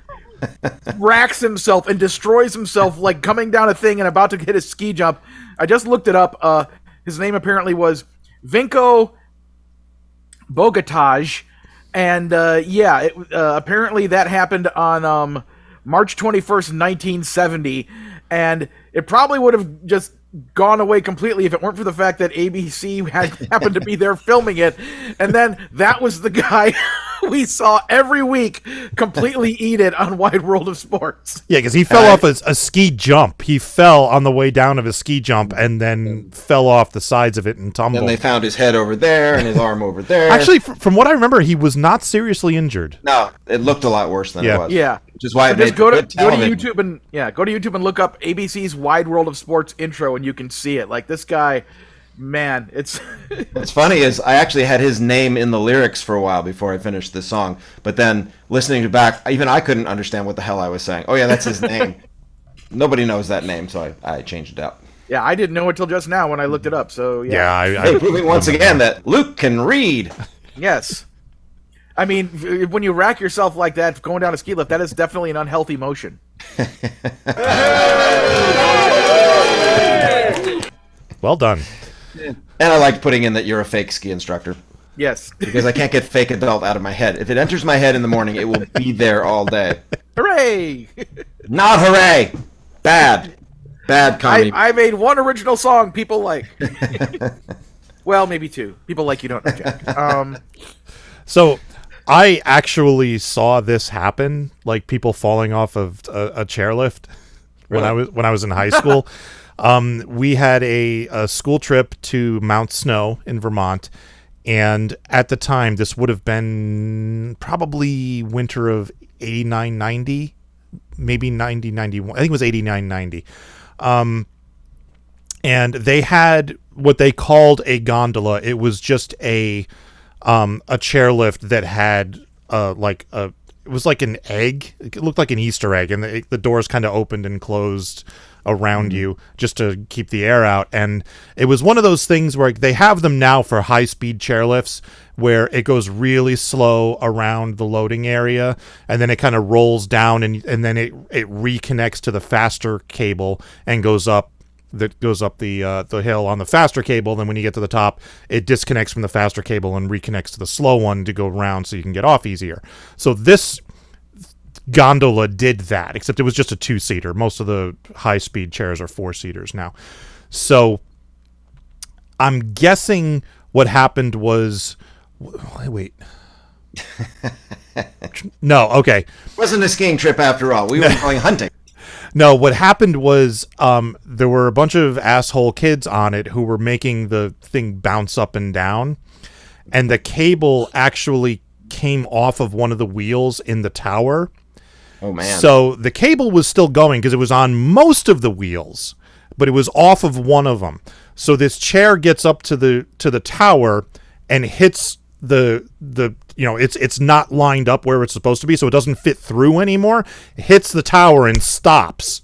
racks himself and destroys himself, like coming down a thing and about to hit a ski jump. I just looked it up. His name apparently was Vinko Bogataj, and apparently that happened on March 21st, 1970, and it probably would have just gone away completely if it weren't for the fact that ABC happened to be there filming it, and then that was the guy we saw every week completely eat it on Wide World of Sports. Yeah, because he fell off a ski jump. He fell on the way down of a ski jump and then fell off the sides of it and tumbled. And they found his head over there and his arm over there. Actually, from what I remember, he was not seriously injured. No, it looked a lot worse than it was. Yeah. Which is why just go to YouTube and look up ABC's Wide World of Sports intro and you can see it. Like, this guy, man, it's What's funny is I actually had his name in the lyrics for a while before I finished this song, but then listening to back, even I couldn't understand what the hell I was saying. Oh yeah, that's his name. Nobody knows that name, so I changed it out. Yeah, I didn't know it till just now when I looked it up. So yeah, proving once again that Luke can read. Yes. I mean, when you rack yourself like that going down a ski lift, that is definitely an unhealthy motion. Well done. And I liked putting in that you're a fake ski instructor. Yes. Because I can't get fake adult out of my head. If it enters my head in the morning, it will be there all day. Hooray! Not hooray! Bad comedy. I made one original song people like. Well, maybe two. People like You Don't Know Jack. So I actually saw this happen, like people falling off of a chairlift when I was in high school. We had a school trip to Mount Snow in Vermont, and at the time, this would have been probably winter of 89-90, maybe 90-91. I think it was 89-90. And they had what they called a gondola. It was just a chairlift that had it was like an egg. It looked like an Easter egg, and the doors kind of opened and closed around you just to keep the air out. And it was one of those things where they have them now for high-speed chairlifts where it goes really slow around the loading area, and then it kind of rolls down, and then it reconnects to the faster cable and goes up the hill on the faster cable. Then when you get to the top, it disconnects from the faster cable and reconnects to the slow one to go around so you can get off easier. So this gondola did that, except it was just a 2-seater. Most of the high-speed chairs are 4-seaters now. So I'm guessing what happened was... Wait. No, okay. It wasn't a skiing trip after all. We were going hunting. No, what happened was there were a bunch of asshole kids on it who were making the thing bounce up and down, and the cable actually came off of one of the wheels in the tower. Oh, man. So the cable was still going because it was on most of the wheels, but it was off of one of them. So this chair gets up to the tower and hits it's not lined up where it's supposed to be, so it doesn't fit through anymore. It hits the tower and stops,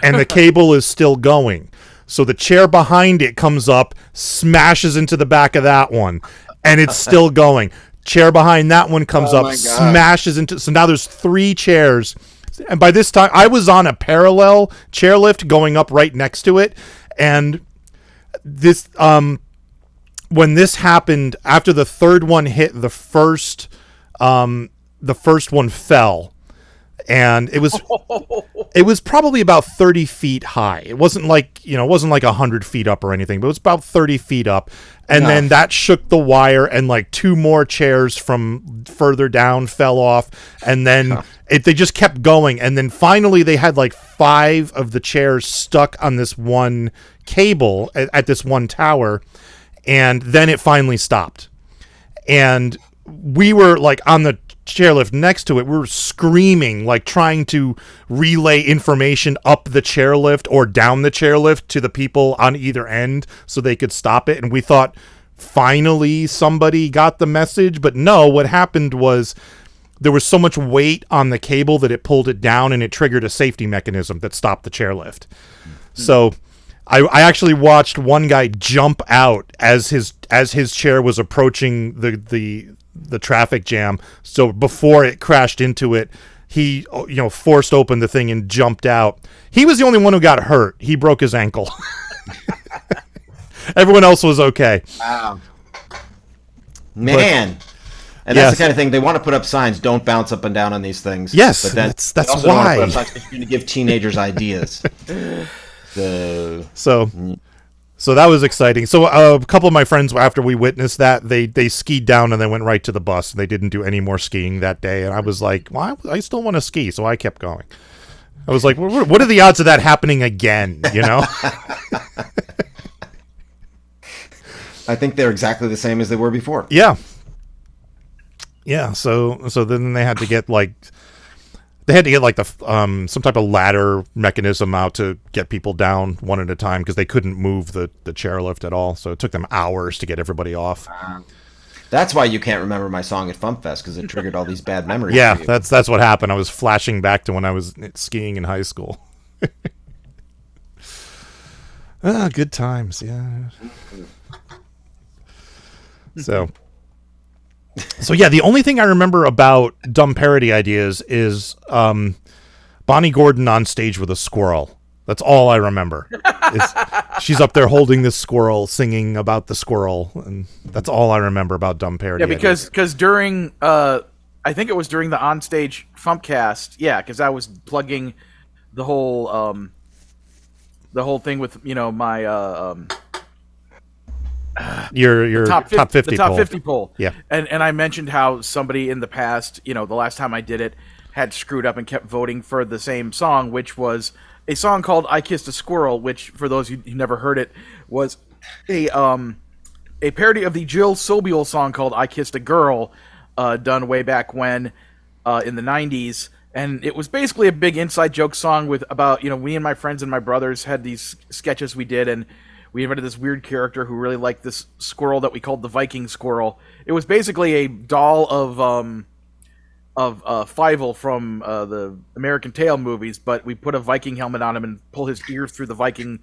and the cable is still going. So the chair behind it comes up, smashes into the back of that one, and it's still going. Chair behind that one comes up, smashes into... So now there's 3 chairs. And by this time, I was on a parallel chairlift going up right next to it. And this... when this happened, after the third one hit, the first one fell. And it was probably about 30 feet high. It wasn't like 100 feet up or anything, but it was about 30 feet up. And then that shook the wire, and like 2 more chairs from further down fell off. And then they just kept going. And then finally they had like 5 of the chairs stuck on this one cable at this one tower. And then it finally stopped. And we were like on the chairlift next to it. We were screaming, like trying to relay information up the chairlift or down the chairlift to the people on either end so they could stop it. And we thought finally somebody got the message. But no, what happened was there was so much weight on the cable that it pulled it down, and it triggered a safety mechanism that stopped the chairlift. Mm-hmm. So I actually watched one guy jump out as his chair was approaching the traffic jam. So before it crashed into it, he forced open the thing and jumped out. He was the only one who got hurt. He broke his ankle. Everyone else was okay. Wow. Man. And that's the kind of thing they want to put up signs. Don't bounce up and down on these things. Yes, but then that's why. Put up signs to give teenagers ideas. So that was exciting. So a couple of my friends, after we witnessed that, they skied down and then went right to the bus. They didn't do any more skiing that day. And I was like, well, I still want to ski. So I kept going. I was like, what are the odds of that happening again? I think they're exactly the same as they were before. Yeah. So then they had to get like the some type of ladder mechanism out to get people down one at a time, because they couldn't move the chairlift at all. So it took them hours to get everybody off. That's why you can't remember my song at FuMPFest, because it triggered all these bad memories. Yeah, that's what happened. I was flashing back to when I was skiing in high school. Good times, yeah. So yeah, the only thing I remember about dumb parody ideas is Bonnie Gordon on stage with a squirrel. That's all I remember. She's up there holding this squirrel, singing about the squirrel, and that's all I remember about dumb parody. Yeah, because during I think it was during the onstage FuMPCast. Yeah, because I was plugging the whole thing with my your top 50 the top poll. 50 poll. Yeah, and I mentioned how somebody in the past, the last time I did it, had screwed up and kept voting for the same song, which was a song called "I Kissed a Squirrel," which, for those who never heard it, was a parody of the Jill Sobule song called "I Kissed a Girl," done way back when in the 90s. And it was basically a big inside joke song about me and my friends and my brothers had these sketches we did, and we invented this weird character who really liked this squirrel that we called the Viking Squirrel. It was basically a doll of Fievel from the American Tail movies, but we put a Viking helmet on him and pull his ears through the Viking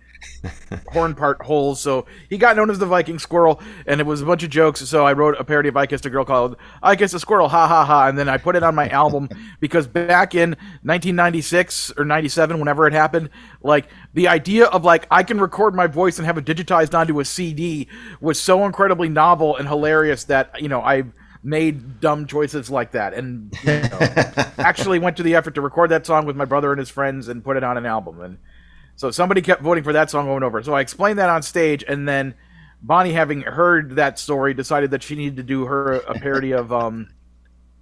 horn part holes. So he got known as the Viking Squirrel, and it was a bunch of jokes. So I wrote a parody of I Kissed a Girl called I Kissed a Squirrel, ha ha ha, and then I put it on my album because back in 1996 or 97, whenever it happened, like the idea of like I can record my voice and have it digitized onto a CD was so incredibly novel and hilarious that I made dumb choices like that, and actually went to the effort to record that song with my brother and his friends and put it on an album. And so somebody kept voting for that song over and over. So I explained that on stage, and then Bonnie, having heard that story, decided that she needed to do a parody of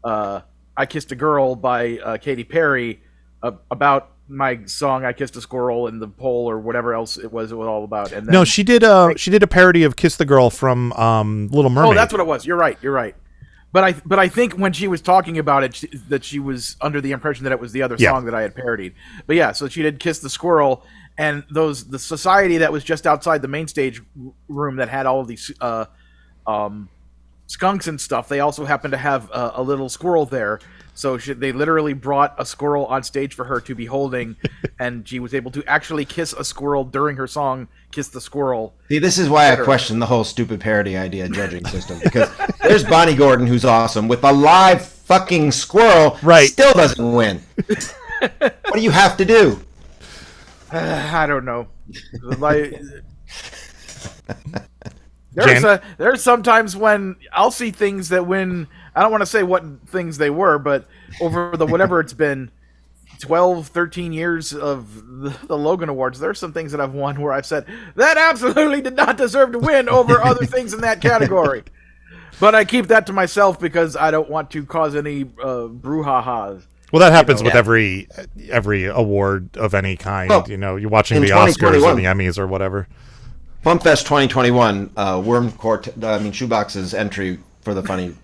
I Kissed a Girl by Katy Perry about my song I Kissed a Squirrel in the Pole or whatever else it was all about. And then, no, she did a parody of Kiss the Girl from Little Mermaid. Oh, that's what it was. You're right. But I think when she was talking about it, that she was under the impression that it was the other song that I had parodied. But yeah, so she did Kiss the Squirrel, and the society that was just outside the main stage room that had all of these skunks and stuff, they also happened to have a little squirrel there. So they literally brought a squirrel on stage for her to be holding, and she was able to actually kiss a squirrel during her song, Kiss the Squirrel. See, this is why I question the whole stupid parody idea judging system, because there's Bonnie Gordon, who's awesome, with a live fucking squirrel, still doesn't win. What do you have to do? I don't know. There's sometimes when I'll see things that win. I don't want to say what things they were, but over the whatever it's been 12, 13 years of the Logan Awards, there's some things that I've won where I've said that absolutely did not deserve to win over other things in that category. But I keep that to myself because I don't want to cause any brouhahas. Well, that happens with every award of any kind. Well, you're watching the Oscars or the Emmys or whatever. FuMPFest 2021, Shoebox's entry for the funny,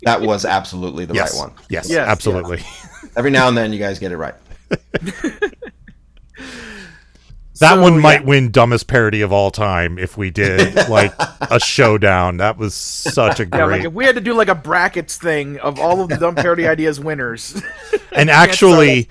that was absolutely the right one. Yes, absolutely. Every now and then you guys get it right. That one might win dumbest parody of all time if we did like a showdown. That was such a great. Yeah, like if we had to do like a brackets thing of all of the dumb parody ideas winners. And actually,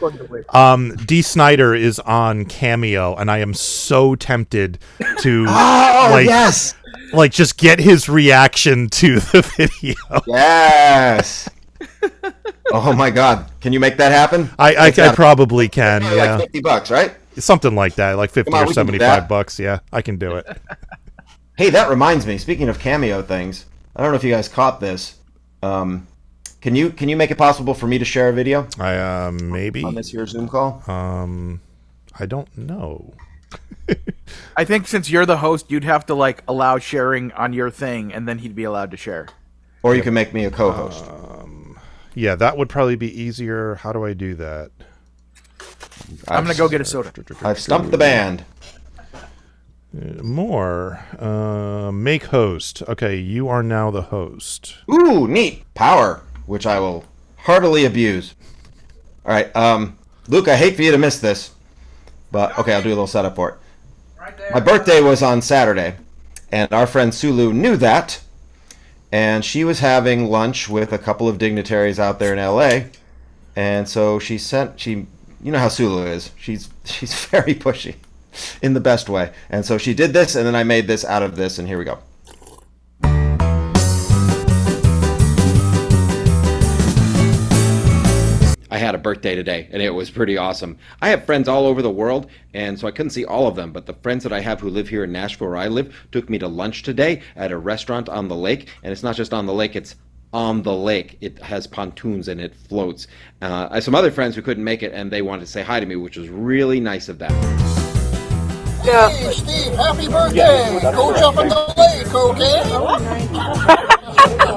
Dee Snider is on Cameo, and I am so tempted to like just get his reaction to the video. Yes. Oh my God! Can you make that happen? I probably can. Yeah, like $50, right? Something like that, like 50 or $75. Yeah, I can do it. Hey, that reminds me. Speaking of Cameo things, I don't know if you guys caught this. Can you make it possible for me to share a video? Maybe on this here Zoom call. I don't know. I think since you're the host, you'd have to like allow sharing on your thing, and then he'd be allowed to share. Or you can make me a co-host. Yeah, that would probably be easier. How do I do that? I'm gonna go get a soda. I've stumped the band. Make host. Okay, you are now the host. Ooh, neat. Power, which I will heartily abuse. All right, Luke, I hate for you to miss this, but okay, I'll do a little setup for it. Right there. My birthday was on Saturday, and our friend Sulu knew that, and she was having lunch with a couple of dignitaries out there in LA, and so she you know how Sulu is. She's very pushy in the best way. And so she did this, and then I made this out of this, and here we go. I had a birthday today, and it was pretty awesome. I have friends all over the world, and so I couldn't see all of them, but the friends that I have who live here in Nashville where I live took me to lunch today at a restaurant on the lake, and it's not just on the lake, it's on the lake. It has pontoons and it floats. I have some other friends who couldn't make it, and they wanted to say hi to me, which was really nice of them. Yeah. Hey, Steve, happy birthday! Yeah, go jump in the lake,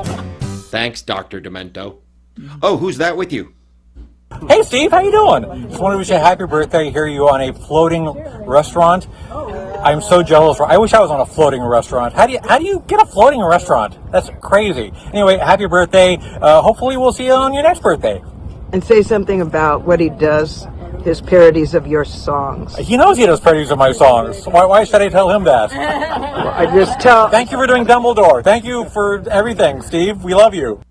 okay? Thanks, Dr. Demento. Oh, who's that with you? Hey, Steve, how you doing? Just wanted to wish you a happy birthday. Here you on a floating restaurant. I'm so jealous. I wish I was on a floating restaurant. How do you get a floating restaurant? That's crazy. Anyway, happy birthday. Hopefully we'll see you on your next birthday. And say something about what he does, his parodies of your songs. He knows he does parodies of my songs. Why should I tell him that? Well, I just tell... Thank you for doing Dumbledore. Thank you for everything, Steve. We love you.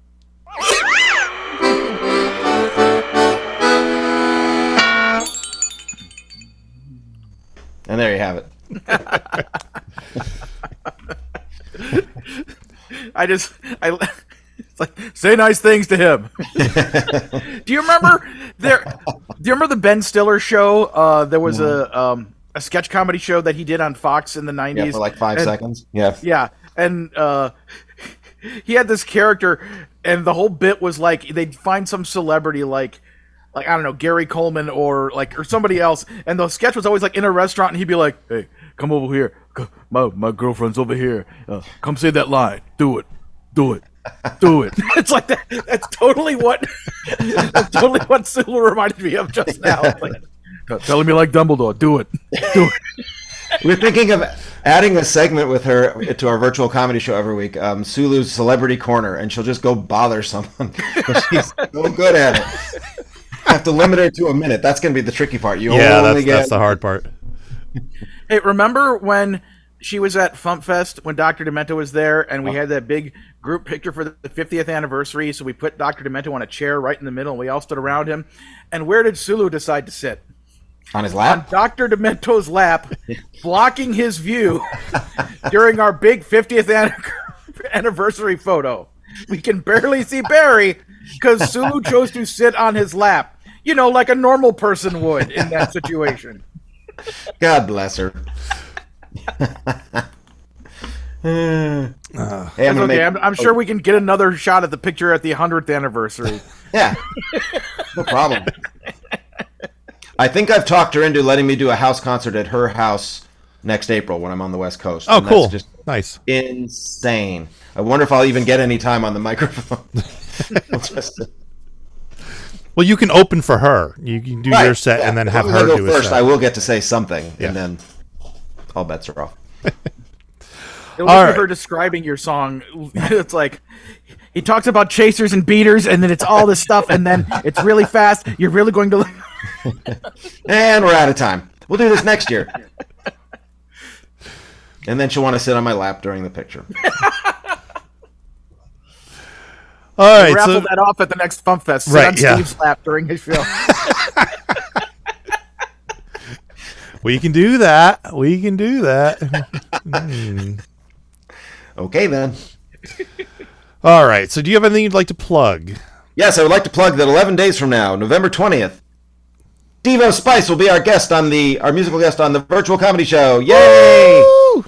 And there you have it. It's like, say nice things to him. Do you remember the Ben Stiller show? There was a sketch comedy show that he did on Fox in the 90s. Yeah, for like 5 seconds. Yeah. Yeah. And he had this character, and the whole bit was like they'd find some celebrity like I don't know, Gary Coleman or somebody else, and the sketch was always like in a restaurant, and he'd be like, "Hey, come over here. My girlfriend's over here. Come say that line. Do it. It's like that. That's totally what Sulu reminded me of just now. Like, telling me like Dumbledore. Do it. We're thinking of adding a segment with her to our virtual comedy show every week, Sulu's Celebrity Corner, and she'll just go bother someone. She's so good at it. Have to limit her to a minute. That's going to be the tricky part. That's the hard part. Hey, remember when she was at FuMPFest when Dr. Demento was there, and we had that big group picture for the 50th anniversary, so we put Dr. Demento on a chair right in the middle, and we all stood around him. And where did Sulu decide to sit? On his lap? On Dr. Demento's lap, blocking his view during our big 50th anniversary photo. We can barely see Barry because Sulu chose to sit on his lap. Like a normal person would in that situation. God bless her. Hey, I'm sure we can get another shot at the picture at the 100th anniversary. Yeah, no problem. I think I've talked her into letting me do a house concert at her house next April when I'm on the West Coast. Oh, cool. That's just nice. Insane. I wonder if I'll even get any time on the microphone. Well, you can open for her. You can do your set and then have her do a first. set. I will get to say something, and then all bets are off. It'll be her describing your song. It's like he talks about chasers and beaters, and then it's all this stuff, and then it's really fast. You're really going to. And we're out of time. We'll do this next year. And then she'll want to sit on my lap during the picture. All right, raffle that off at the next FuMPFest. Sit on Steve's lap during his show. We can do that. Okay, then. All right. So do you have anything you'd like to plug? Yes, I would like to plug that 11 days from now, November 20th, Devo Spice will be our musical guest on the virtual comedy show. Yay! Woo!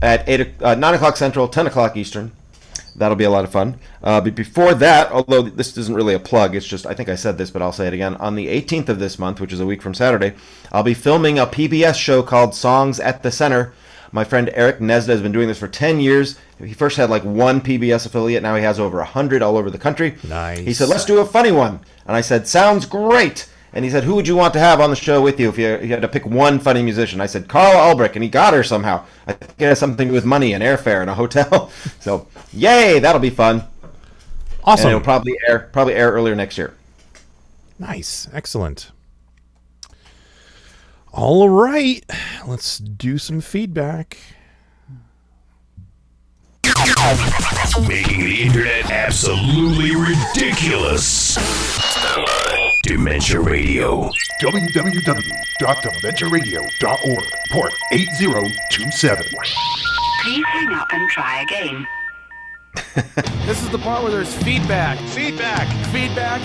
At 9 o'clock Central, 10 o'clock Eastern. That'll be a lot of fun. But before that, although this isn't really a plug, it's just, I think I said this, but I'll say it again. On the 18th of this month, which is a week from Saturday, I'll be filming a PBS show called Songs at the Center. My friend Eric Nesda has been doing this for 10 years. He first had like one PBS affiliate. Now he has over 100 all over the country. Nice. He said, let's do a funny one. And I said, sounds great. And he said, who would you want to have on the show with you if you had to pick one funny musician? I said, Carl Albrecht, and he got her somehow. I think it has something to do with money and airfare and a hotel. So, yay, that'll be fun. Awesome. And it'll probably air earlier next year. Nice. Excellent. All right. Let's do some feedback. Making the internet absolutely ridiculous. Dementia Radio. www.dementiaradio.org. Port 8027. Please hang up and try again. This is the part where there's feedback. Feedback.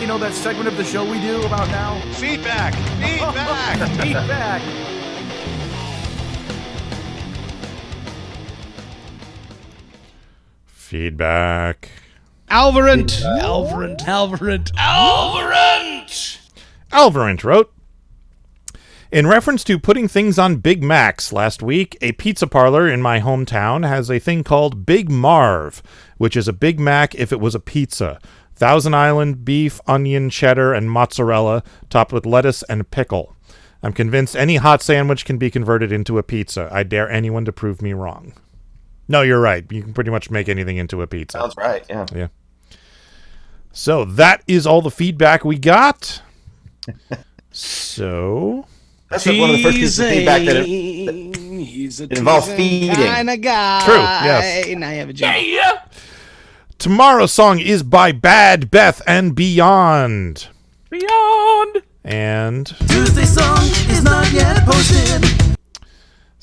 You know that segment of the show we do about now? Feedback. Feedback. Feedback. Alvarant wrote, in reference to putting things on Big Macs last week, a pizza parlor in my hometown has a thing called Big Marv, which is a Big Mac if it was a pizza. Thousand Island, beef, onion, cheddar, and mozzarella, topped with lettuce and pickle. I'm convinced any hot sandwich can be converted into a pizza. I dare anyone to prove me wrong. No, you're right. You can pretty much make anything into a pizza. Sounds right, yeah. Yeah. So that is all the feedback we got. So that's one of the first pieces of feedback that it involves feeding. Kind of guy. True, yes. And I have a job. Yeah. Tomorrow's song is by Bad Beth and Beyond. Beyond. And Tuesday's song is not yet posted.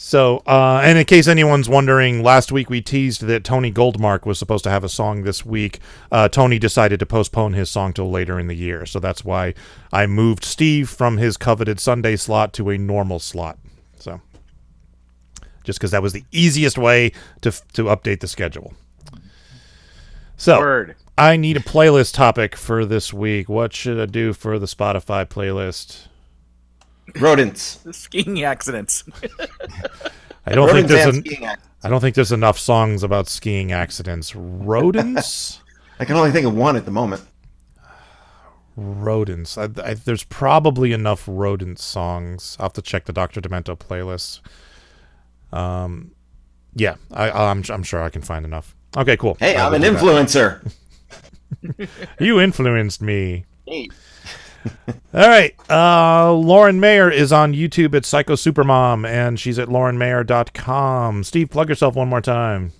So, and in case anyone's wondering, last week we teased that Tony Goldmark was supposed to have a song this week. Tony decided to postpone his song till later in the year, so that's why I moved Steve from his coveted Sunday slot to a normal slot. So, just because that was the easiest way to update the schedule. So, I need a playlist topic for this week. What should I do for the Spotify playlist? Rodents. Skiing accidents. I don't think there's enough songs about skiing accidents. Rodents? I can only think of one at the moment. Rodents. There's probably enough rodent songs. I'll have to check the Dr. Demento playlist. Yeah, I'm sure I can find enough. Okay, cool. Hey, I'm an influencer. You influenced me. Hey. All right. Lauren Mayer is on YouTube at Psycho Supermom, and she's at laurenmayer.com. Steve, plug yourself one more time.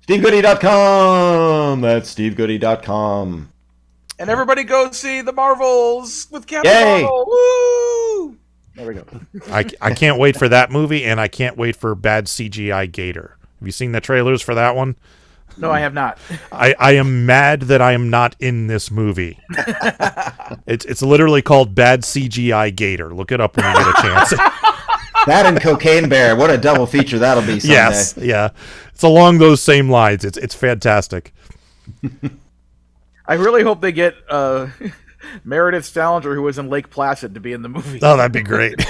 SteveGoodie.com. That's SteveGoodie.com. And everybody go see the Marvels with Captain Marvel. Woo! There we go. I can't wait for that movie, and I can't wait for bad CGI Gator. Have you seen the trailers for that one? No, I have not. I am mad that I am not in this movie. It's literally called Bad CGI Gator. Look it up when you get a chance. That and Cocaine Bear. What a double feature that'll be someday. Yes, yeah. It's along those same lines. It's fantastic. I really hope they get Meredith Salinger, who was in Lake Placid, to be in the movie. Oh, that'd be great.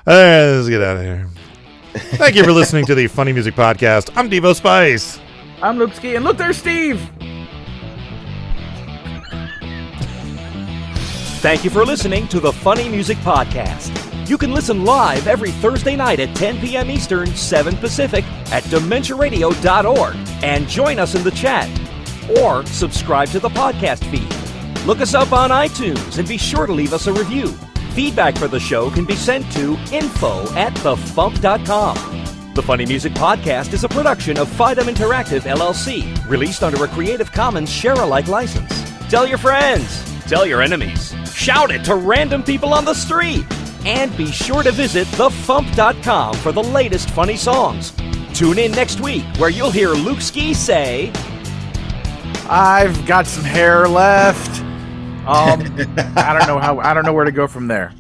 All right, let's get out of here. Thank you for listening to the Funny Music Podcast. I'm Devo Spice. I'm Luke Ski, and look, there's Steve. Thank you for listening to the Funny Music Podcast. You can listen live every Thursday night at 10 p.m. Eastern, 7 Pacific at DementiaRadio.org and join us in the chat. Or subscribe to the podcast feed. Look us up on iTunes and be sure to leave us a review. Feedback for the show can be sent to info@thefump.com. The Funny Music Podcast is a production of Fidem Interactive, LLC, released under a Creative Commons share-alike license. Tell your friends, tell your enemies, shout it to random people on the street, and be sure to visit thefump.com for the latest funny songs. Tune in next week where you'll hear Luke Ski say, I've got some hair left. I don't know where to go from there.